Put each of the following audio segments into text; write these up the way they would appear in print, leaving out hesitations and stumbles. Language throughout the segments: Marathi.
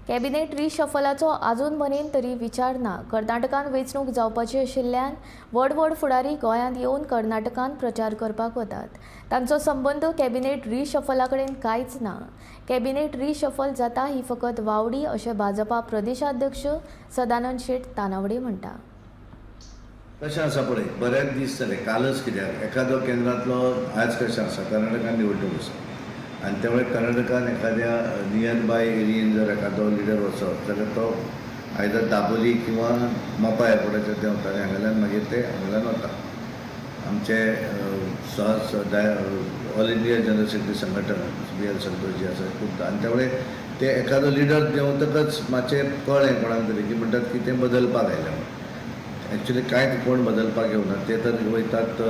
कॅबिनेट रिशफलाचो आजून मेरेन तरी विचार ना। कर्नाटकान वेंचणूक जावपाची आशिल्ल्यान व्हड व्हड फुडारी गोंयांत येवन कर्नाटकान प्रचार करपाक वतात। तांचो संबंद कॅबिनेट रिशफला कडेन कांयच ना। कॅबिनेट रिशफल जाता ही फकत वावडी अशें भाजपा प्रदेशाध्यक्ष सदानंद शेट तानावडे म्हणटा। कशें आसा पळय, बरेच दीस जाले, कालच कित्याक एखादो केंद्रांतलो आज कशें आसा, कर्नाटकान निवडणूक आसा आनी त्यामुळे कर्नाटकान एखाद्या नियर बाय एरियेन जर एखादो लिडर वचत जाल्यार तो आयदर दाबोली किंवा मोपा एअरपोर्टाचेर ते वता आनी हांगाल्यान मागीर ते हांगाल्यान वता। आमचे ऑल इंडिया जनरल सेक्रेटरी संघटन BL संतोष जी आसा खूब, आनी त्यामुळे ते एखादो लिडर देंवतकच मातशें कळ्ळें कोणाक तरी की म्हणटात की ते बदलपाक आयले म्हणून। एक्चुअली कांयच कोण बदलपाक येवना, ते तर वयतात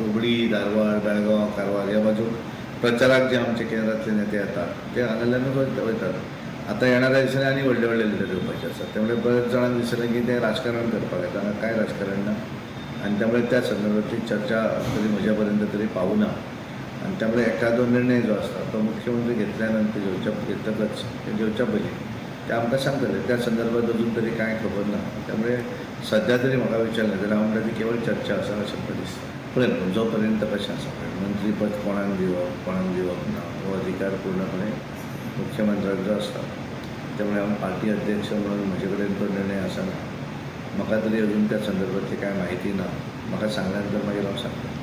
हुबळी, धारवाड, बेळगांव, कारवार ह्या बाजून प्रचाराक जे आमचे केंद्रांतले नेते येतात ते हांगाल्यानूच वयतात। आतां येणाऱ्या दिसांनी आनी व्हडले व्हडले लिडर येवपाचे आसात, त्यामुळे बरेच जाणांक दिसलें की ते राजकारण करपाक येता। हांगा कांय राजकारण ना आनी त्यामुळे त्या संदर्भातली चर्चा तरी म्हज्या पर्यंत तरी पावूना आनी त्यामुळे एखादो निर्णय जो आसता तो मुख्यमंत्री घेतल्या नंतर घेतकच घेवच्या पयलीं ते आमकां सांगतले। त्या संदर्भात अजून तरी कांय खबर ना, त्यामुळे सध्या तरी म्हाका विचारलें जाल्यार हांव म्हणटा ती केवळ चर्चा आसा अशें म्हाका दिसता। पळय म्हजो पर्यंत कशें आसा पळय, मंत्रीपद कोणाक दिवप ना हो अधिकार पूर्णपणे मुख्यमंत्र्याचो आसता। त्यामुळे हांव पार्टी अध्यक्ष म्हणून म्हजे कडेन तो निर्णय आसना। म्हाका तरी अजून त्या संदर्भातली कांय म्हायती ना, म्हाका सांगल्या नंतर मागीर हांव सांगता।